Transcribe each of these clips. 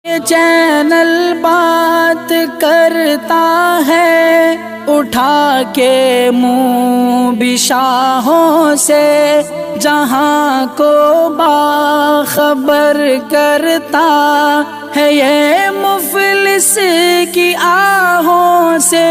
Channel بات کرتا ہے اٹھا کے منہ بشاہوں سے، جہاں کو باخبر کرتا ہے یہ مفلس کی آہوں سے۔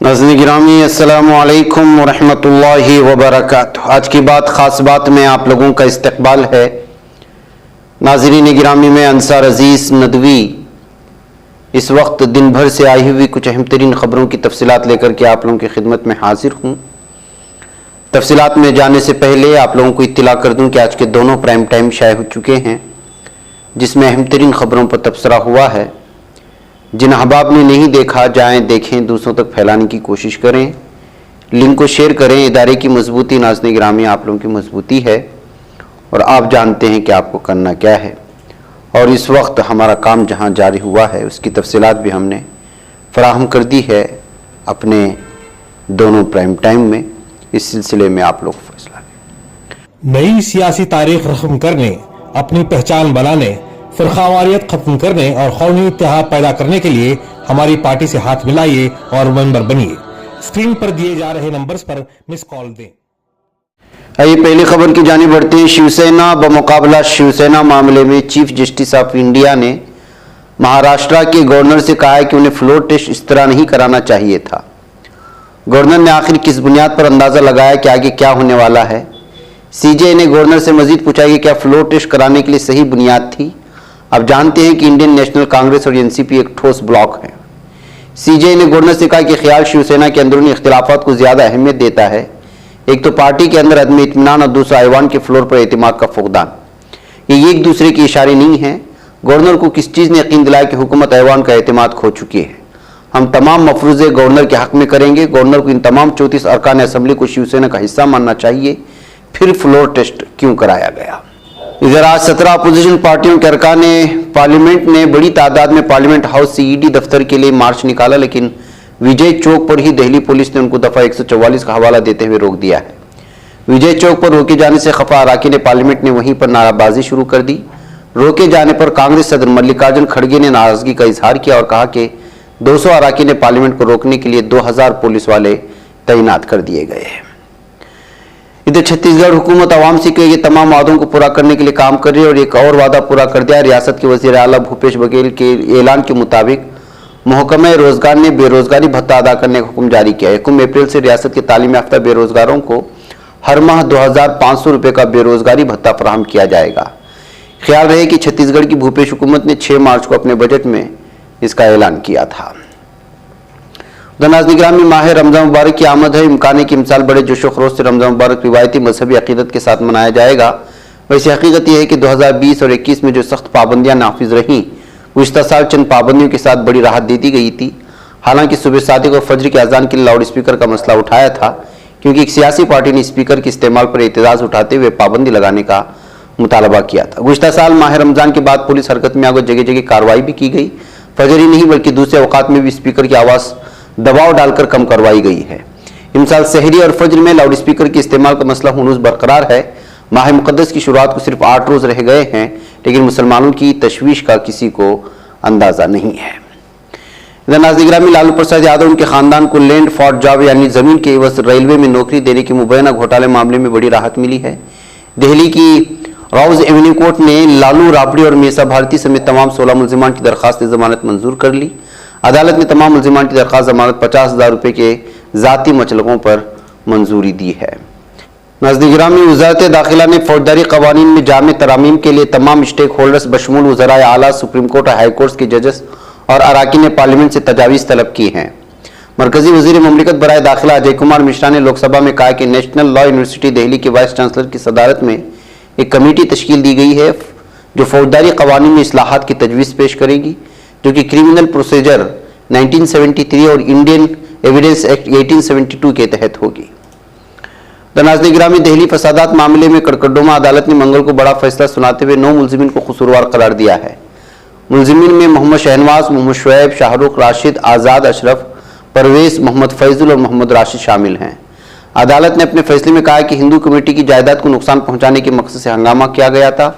ناظرین گرامی، السلام علیکم ورحمۃ اللہ وبرکاتہ۔ آج کی بات خاص بات میں آپ لوگوں کا استقبال ہے۔ ناظرین گرامی، میں انصار عزیز ندوی اس وقت دن بھر سے آئی ہوئی کچھ اہم ترین خبروں کی تفصیلات لے کر کے آپ لوگوں کی خدمت میں حاضر ہوں۔ تفصیلات میں جانے سے پہلے آپ لوگوں کو اطلاع کر دوں کہ آج کے دونوں پرائم ٹائم شائع ہو چکے ہیں، جس میں اہم ترین خبروں پر تبصرہ ہوا ہے۔ جن احباب نے نہیں دیکھا، جائیں دیکھیں، دوسروں تک پھیلانے کی کوشش کریں، لنک کو شیئر کریں۔ ادارے کی مضبوطی ناظرین گرامی آپ لوگوں کی مضبوطی ہے، اور آپ جانتے ہیں کہ آپ کو کرنا کیا ہے، اور اس وقت ہمارا کام جہاں جاری ہوا ہے اس کی تفصیلات بھی ہم نے فراہم کر دی ہے اپنے دونوں پرائم ٹائم میں۔ اس سلسلے میں آپ لوگ فیصلہ لیں۔ نئی سیاسی تاریخ رقم کرنے، اپنی پہچان بنانے، فرقہ واریت ختم کرنے اور قومی اتحاد پیدا کرنے کے لیے ہماری پارٹی سے ہاتھ ملائیے اور ممبر بنیے۔ اسکرین پر دیے جا رہے نمبرز پر مس کال دیں۔ آئیے پہلی خبر کی جانب بڑھتے ہیں۔ شیوسینا بمقابلہ شیوسینا معاملے میں چیف جسٹس آف انڈیا نے مہاراشٹرا کے گورنر سے کہا ہے کہ انہیں فلور ٹیسٹ اس طرح نہیں کرانا چاہیے تھا۔ گورنر نے آخر کس بنیاد پر اندازہ لگایا کہ آگے کیا ہونے والا ہے؟ سی جے نے گورنر سے مزید پوچھا کہ کیا فلور ٹیسٹ کرانے کے لیے صحیح بنیاد تھی؟ اب جانتے ہیں کہ انڈین نیشنل کانگریس اور این سی پی ایک ٹھوس بلاک ہے۔ سی جے نے گورنر سے کہا کہ خیال شیوسینا کے اندرونی اختلافات کو زیادہ اہمیت دیتا ہے، ایک تو پارٹی کے اندر عدم اطمینان اور دوسرا ایوان کے فلور پر اعتماد کا فقدان۔ یہ ایک دوسرے کی اشارے نہیں ہیں۔ گورنر کو کس چیز نے یقین دلایا کہ حکومت ایوان کا اعتماد کھو چکی ہے؟ ہم تمام مفروضے گورنر کے حق میں کریں گے۔ گورنر کو ان تمام 34 ارکان اسمبلی کو شیوسینا کا حصہ ماننا چاہیے، پھر فلور ٹیسٹ کیوں کرایا گیا؟ ادھر آج 17 اپوزیشن پارٹیوں کے ارکان پارلیمنٹ نے بڑی تعداد میں پارلیمنٹ ہاؤس سے ای ڈی دفتر کے لیے مارچ نکالا، لیکن وجے چوک پر ہی دہلی پولیس نے ان کو دفعہ 144 کا حوالہ دیتے ہوئے روک دیا ہے۔ وجے چوک پر روکے جانے سے خفا اراکین پارلیمنٹ نے وہیں پر نعرہ بازی شروع کر دی۔ روکے جانے پر کانگریس صدر ملکارجن کھڑگے نے ناراضگی کا اظہار کیا اور کہا کہ 200 اراکین پارلیمنٹ کو روکنے کے لیے 2000 پولیس والے تعینات کر دیے گئے ہیں۔ ادھر چھتیس گڑھ حکومت عوام سے یہ تمام وعدوں کو پورا کرنے کے لیے کام کر رہی ہے، اور ایک اور وعدہ پورا کر دیا۔ ریاست کے وزیر اعلیٰ بھوپیش بگیل کے اعلان کے مطابق محکمہ روزگار نے بے روزگاری بھتہ ادا کرنے کا حکم جاری کیا ہے۔ 1 اپریل سے ریاست کے تعلیم یافتہ بے روزگاروں کو ہر ماہ 2500 روپے کا بے روزگاری بھتہ فراہم کیا جائے گا۔ خیال رہے کہ چھتیس گڑھ کی بھوپیش حکومت نے 6 مارچ کو اپنے بجٹ میں اس کا اعلان کیا تھا۔ ناظرین گرامی، ماہ رمضان مبارک کی آمد ہے۔ امکان ہے کہ امسال بڑے جوش و خروش سے رمضان مبارک روایتی مذہبی عقیدت کے ساتھ منایا جائے گا۔ ویسے حقیقت یہ ہے کہ 2020 اور 21 میں جو سخت پابندیاں نافذ رہیں، گزشتہ سال چند پابندیوں کے ساتھ بڑی راحت دے دی گئی تھی۔ حالانکہ صبح صادق اور فجر کی اذان کے لیے لاؤڈ اسپیکر کا مسئلہ اٹھایا تھا، کیونکہ ایک سیاسی پارٹی نے اسپیکر کے استعمال پر اعتراض اٹھاتے ہوئے پابندی لگانے کا مطالبہ کیا تھا۔ گزشتہ سال ماہ رمضان کے بعد پولیس حرکت میں آ کر جگہ جگہ کارروائی بھی کی گئی۔ فجر ہی نہیں بلکہ دوسرے اوقات میں بھی اسپیکر کی آواز دباؤ ڈال کر کم کروائی گئی ہے۔ امسال سحری اور فجر میں لاؤڈ اسپیکر کے استعمال کا مسئلہ ہنوز برقرار ہے۔ ماہ مقدس کی شروعات کو صرف 8 روز رہ گئے ہیں، لیکن مسلمانوں کی تشویش کا کسی کو اندازہ نہیں ہے۔ ناظرین گرامی، لالو پرساد یادو ان کے خاندان کو لینڈ فار جاب یعنی زمین کے عوض ریلوے میں نوکری دینے کے مبینہ گھوٹالے معاملے میں بڑی راحت ملی ہے۔ دہلی کی راؤز ایونیو کورٹ نے لالو رابڑی اور میسا بھارتی سمیت تمام 16 ملزمان کی درخواست ضمانت منظور کر لی۔ عدالت نے تمام ملزمان کی درخواست ضمانت 50,000 روپے کے ذاتی مچلغوں پر منظوری دی ہے۔ ناظرین گرامی، وزارت داخلہ نے فوجداری قوانین میں جامع ترامیم کے لیے تمام اسٹیک ہولڈرز بشمول وزرائے اعلیٰ، سپریم کورٹ اور ہائی کورٹس کے ججز اور اراکین پارلیمنٹ سے تجاویز طلب کی ہیں۔ مرکزی وزیر مملکت برائے داخلہ اجے کمار مشرا نے لوک سبھا میں کہا کہ نیشنل لا یونیورسٹی دہلی کے وائس چانسلر کی صدارت میں ایک کمیٹی تشکیل دی گئی ہے جو فوجداری قوانین میں اصلاحات کی تجویز پیش کرے گی، جو کہ کرمنل پروسیجر 1973 اور انڈین ایویڈنس ایکٹ 1872 کے تحت ہوگی۔ ناظرین گرامی، دہلی فسادات معاملے میں کڑکڑڈوما عدالت نے منگل کو بڑا فیصلہ سناتے ہوئے 9 ملزمین کو قصوروار قرار دیا ہے۔ ملزمین میں محمد شہنواز، محمد شعیب، شاہ رخ، راشد، آزاد اشرف، پرویز، محمد فیضل اور محمد راشد شامل ہیں۔ عدالت نے اپنے فیصلے میں کہا کہ ہندو کمیٹی کی جائیداد کو نقصان پہنچانے کے مقصد سے ہنگامہ کیا گیا تھا۔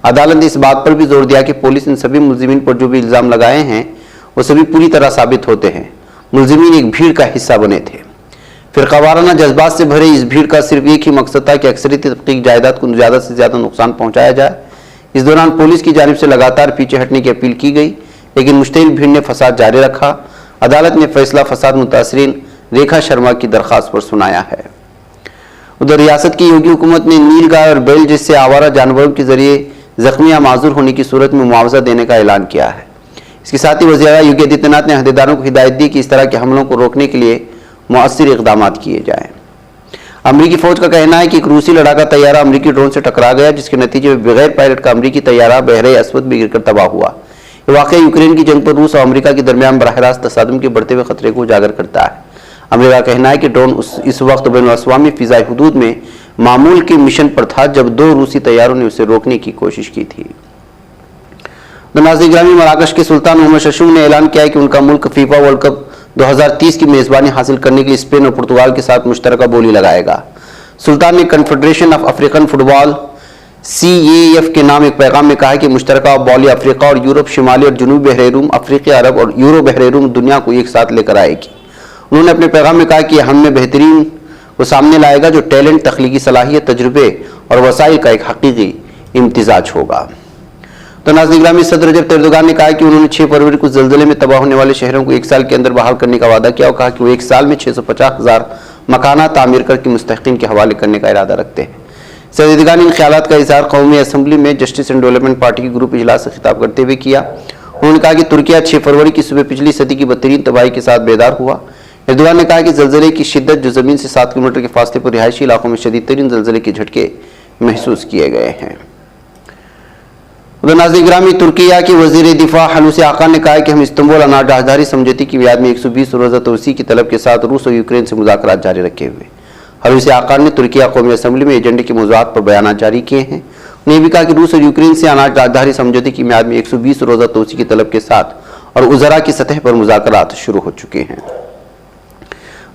عدالت نے اس بات پر بھی زور دیا کہ پولیس ان سبھی ملزمین پر جو بھی الزام لگائے ہیں وہ سبھی پوری طرح ثابت ہوتے ہیں ملزمین ایک بھیڑ کا حصہ بنے تھے۔ فرقہ وارانہ جذبات سے بھرے اس بھیڑ کا صرف ایک ہی مقصد تھا کہ اکثریتی طبقے کی جائیداد کو زیادہ سے زیادہ نقصان پہنچایا جائے۔ اس دوران پولیس کی جانب سے لگاتار پیچھے ہٹنے کی اپیل کی گئی، لیکن مشتعل بھیڑ نے فساد جاری رکھا۔ عدالت نے فیصلہ فساد متاثرین ریکھا شرما کی درخواست پر سنایا ہے۔ ادھر ریاست کی یوگی حکومت نے نیل گائے اور بیل جیسے آوارہ جانوروں کے ذریعے زخمی یا معذور ہونے کی صورت میں معاوضہ دینے کا اعلان کیا ہے۔ اس کے ساتھ ہی وزیر اعلیٰ یوگی آدتیہ ناتھ نے عہدیداروں کو ہدایت دی کہ اس طرح کے حملوں کو روکنے کے لیے مؤثر اقدامات کیے جائیں۔ امریکی فوج کا کہنا ہے کہ ایک روسی لڑاکا طیارہ امریکی ڈرون سے ٹکرا گیا، جس کے نتیجے میں بغیر پائلٹ کا امریکی طیارہ بحیرہ اسود میں گر کر تباہ ہوا۔ یہ واقعہ یوکرین کی جنگ پر روس اور امریکہ کے درمیان براہ راست تصادم کے بڑھتے ہوئے خطرے کو اجاگر کرتا ہے۔ امریکہ کا کہنا ہے کہ ڈرون اس وقت بین الاقوامی فضائی حدود میں معمول کے مشن پر تھا جب 2 روسی طیاروں نے اسے روکنے کی کوشش کی تھی۔ ناظرین گرامی، مراکش کے سلطان محمد ششم نے اعلان کیا ہے کہ ان کا ملک فیفا ورلڈ کپ 2030 کی میزبانی حاصل کرنے کے لیے اسپین اور پرتگال کے ساتھ مشترکہ بولی لگائے گا۔ سلطان نے confederation of African football CAF کے نام ایک پیغام میں کہا کہ مشترکہ بالی افریقہ اور یورپ، شمالی اور جنوبی بحر روم، افریقی عرب اور یورو بحر روم دنیا کو ایک ساتھ لے کر آئے گی۔ انہوں نے اپنے پیغام میں کہا کہ ہم میں بہترین کو سامنے لائے گا جو ٹیلنٹ، تخلیقی صلاحیت، تجربے اور وسائل کا ایک حقیقی امتزاج ہوگا۔ تو ناظرین گرامی، صدر رجب طیب ایردوان نے کہا کہ انہوں نے 6 فروری کو زلزلے میں تباہ ہونے والے شہروں کو 1 سال کے اندر بحال کرنے کا وعدہ کیا اور کہا کہ وہ 1 سال میں 650,000 مکانات تعمیر کر کے مستحقین کے حوالے کرنے کا ارادہ رکھتے ہیں۔ صدر ایردوان نے ان خیالات کا اظہار قومی اسمبلی میں جسٹس اینڈ ڈیولپمنٹ پارٹی کے گروپ اجلاس سے خطاب کرتے ہوئے کیا۔ انہوں نے کہا کہ ترکیہ 6 فروری کی صبح پچھلی صدی کی بدترین تباہی کے ساتھ بیدار ہوا۔ ایردوان نے کہا کہ زلزلے کی شدت جو زمین سے 7 کلومیٹر کے فاصلے پر رہائشی علاقوں میں شدید ترین زلزلے کے جھٹکے محسوس کیے گئے ہیں۔ ناظرین گرامی، ترکیہ کے وزیر دفاع حلوسی آقان نے کہا کہ ہم استنبول اناٹ راہداری سمجھوتے کی میعاد میں 120 روزہ توسیع کی طلب کے ساتھ روس اور یوکرین سے مذاکرات جاری رکھے ہوئے۔ حلوسی آقان نے ترکیہ قومی اسمبلی میں ایجنڈے کے موضوعات پر بیانات جاری کیے ہیں۔ انہوں نے بھی کہا کہ روس اور یوکرین سے اناٹ راہداری سمجھوتے کی میعاد میں 120 روزہ توسیع کی طلب کے ساتھ اور وزراء کی سطح پر مذاکرات شروع ہو چکے ہیں۔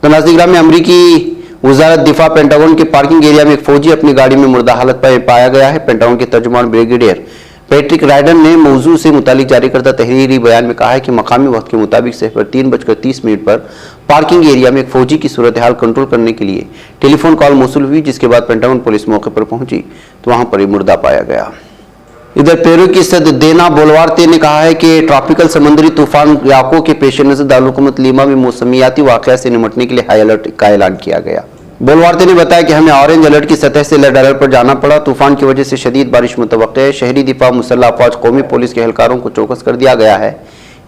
تو ناظرین گرامی، امریکی وزارت دفاع پینٹاگون کے پارکنگ ایریا میں ایک فوجی اپنی گاڑی میں مردہ حالت پر پایا گیا ہے۔ پینٹاگون کے ترجمان بریگیڈیئر پیٹرک رائڈن نے موضوع سے متعلق جاری کردہ تحریری بیان میں کہا ہے کہ مقامی وقت کے مطابق صبح 3:30 پر پارکنگ ایریا میں ایک فوجی کی صورتحال کنٹرول کرنے کے لیے ٹیلی فون کال موصول ہوئی، جس کے بعد پینٹاگون پولیس موقع پر پہنچی تو وہاں پر یہ مردہ پایا گیا۔ ادھر پیرو کی صدر دینا بولوارتے نے کہا ہے کہ ٹراپیکل سمندری طوفان یاکو کے پیش نظر دارالحکومت لیما میں موسمیاتی واقعات سے نمٹنے کے لیے ہائی الرٹ کا اعلان کیا گیا۔ بولوارتے نے بتایا کہ ہمیں آرنج الرٹ کی سطح سے ریڈ الرٹ پر جانا پڑا۔ طوفان کی وجہ سے شدید بارش متوقع ہے۔ شہری دفاع، مسلح افواج، قومی پولیس کے اہلکاروں کو چوکس کر دیا گیا ہے۔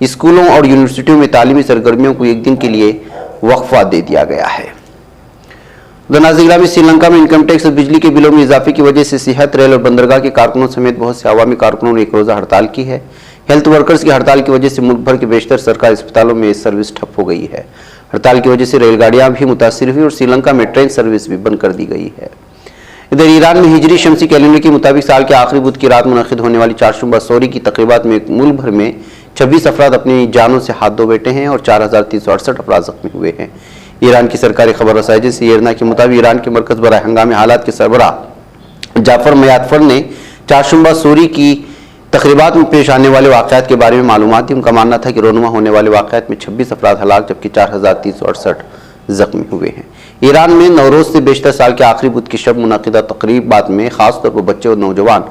اسکولوں اور یونیورسٹیوں میں تعلیمی سرگرمیوں کو 1 دن کے لیے وقفہ دے دیا گیا ہے۔ ناظرین گرامی، سری لنکا میں انکم ٹیکس اور بجلی کے بلوں میں اضافے کی وجہ سے صحت، ریل اور بندرگاہ کے کارکنوں سمیت بہت سے عوامی کارکنوں نے 1 روزہ ہڑتال کی ہے۔ ہیلتھ ورکرز کی ہڑتال کی وجہ سے ملک بھر کے بیشتر سرکاری اسپتالوں میں سروس ٹھپ ہو گئی ہے۔ ہڑتال کی وجہ سے ریل گاڑیاں بھی متاثر ہوئی اور سری لنکا میں ٹرین سروس بھی بند کر دی گئی ہے۔ ادھر ایران میں ہجری شمسی کیلنڈر کے مطابق سال کے آخری بدھ کی رات منعقد ہونے والی چہارشنبہ سوری کی تقریبات میں ملک بھر میں 26 افراد اپنی جانوں سے ہاتھ دھو بیٹھے ہیں اور 4368 افراد زخمی ہوئے ہیں۔ ایران کی سرکاری خبر رسائی ایجنسی ایرنا کے مطابق ایران کے مرکز برائے ہنگامی حالات کے سربراہ جعفر میادفر نے چہارشنبہ سوری کی تقریبات میں پیش آنے والے واقعات کے بارے میں معلومات دی۔ ان کا ماننا تھا کہ رونما ہونے والے واقعات میں 26 افراد ہلاک جبکہ 4368 زخمی ہوئے ہیں۔ ایران میں نوروز سے بیشتر سال کے آخری بدھ کی شب منعقدہ تقریبات میں خاص طور پر بچے اور نوجوان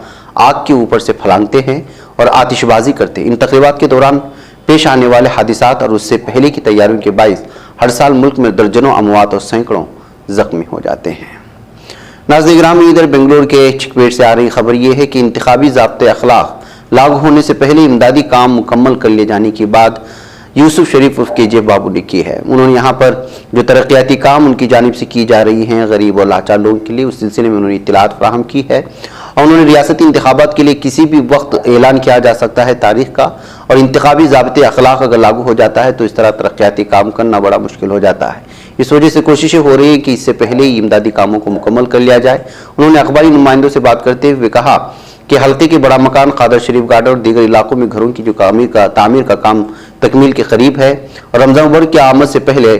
آگ کے اوپر سے پھلانگتے ہیں اور آتش بازی کرتے ہیں۔ ان تقریبات کے دوران پیش آنے والے حادثات اور اس سے پہلے کی تیاریوں کے باعث ہر سال ملک میں درجنوں اموات اور سینکڑوں زخمی ہو جاتے ہیں۔ ناظرین گرامی، ادھر بنگلور کے چکپیٹ سے آ رہی خبر یہ ہے کہ انتخابی ضابطۂ اخلاق لاگو ہونے سے پہلے امدادی کام مکمل کر لیے جانے کے بعد یوسف شریف عرف KJ بابو نے کی ہے۔ انہوں نے یہاں پر جو ترقیاتی کام ان کی جانب سے کی جا رہی ہیں غریب اور لاچار لوگوں کے لیے، اس سلسلے میں انہوں نے اطلاعات فراہم کی ہے اور انہوں نے ریاستی انتخابات کے لیے کسی بھی وقت اعلان کیا جا سکتا ہے تاریخ کا، اور انتخابی ضابطۂ اخلاق اگر لاگو ہو جاتا ہے تو اس طرح ترقیاتی کام کرنا بڑا مشکل ہو جاتا ہے۔ اس وجہ سے کوششیں ہو رہی ہیں کہ اس سے پہلے ہی امدادی کاموں کو مکمل کر لیا جائے۔ انہوں نے اخباری نمائندوں سے بات کرتے ہوئے کہا کہ حلقے کے بڑا مکان، قادر شریف گارڈن اور دیگر علاقوں میں گھروں کی جو تعمیر کا کام تکمیل کے قریب ہے اور رمضان مبارک کی آمد سے پہلے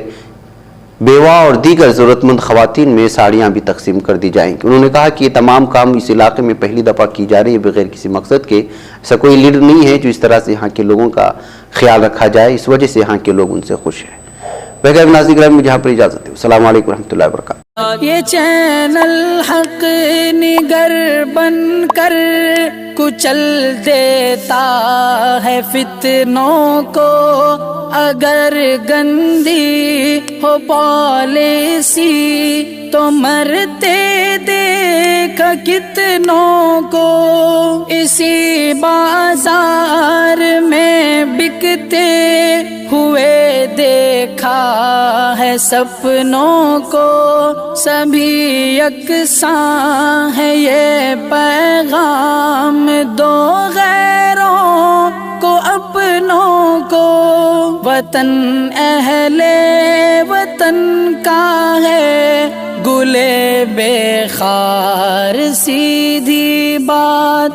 بیوہ اور دیگر ضرورت مند خواتین میں ساڑیاں بھی تقسیم کر دی جائیں گی۔ انہوں نے کہا کہ یہ تمام کام اس علاقے میں پہلی دفعہ کی جا رہی ہے بغیر کسی مقصد کے۔ ایسا کوئی لیڈر نہیں ہے جو اس طرح سے یہاں کے لوگوں کا خیال رکھا جائے، اس وجہ سے یہاں کے لوگ ان سے خوش ہیں۔ بغیر ناظرین گرامی مجھے یہاں پر اجازت ہے۔ السلام علیکم ورحمۃ اللہ وبرکاتہ۔ یہ چینل حق نگر بن کر کچل دیتا ہے فتنوں کو، اگر گندی ہو پالیسی تو مرتے دیکھ کتنوں کو، اسی بازار میں بکتے ہوئے دیکھا ہے سپنوں کو، سبھی یکساں ہے یہ پیغام دو غیروں کو اپنوں کو، وطن اہل وطن کا ہے گلے بے خار سی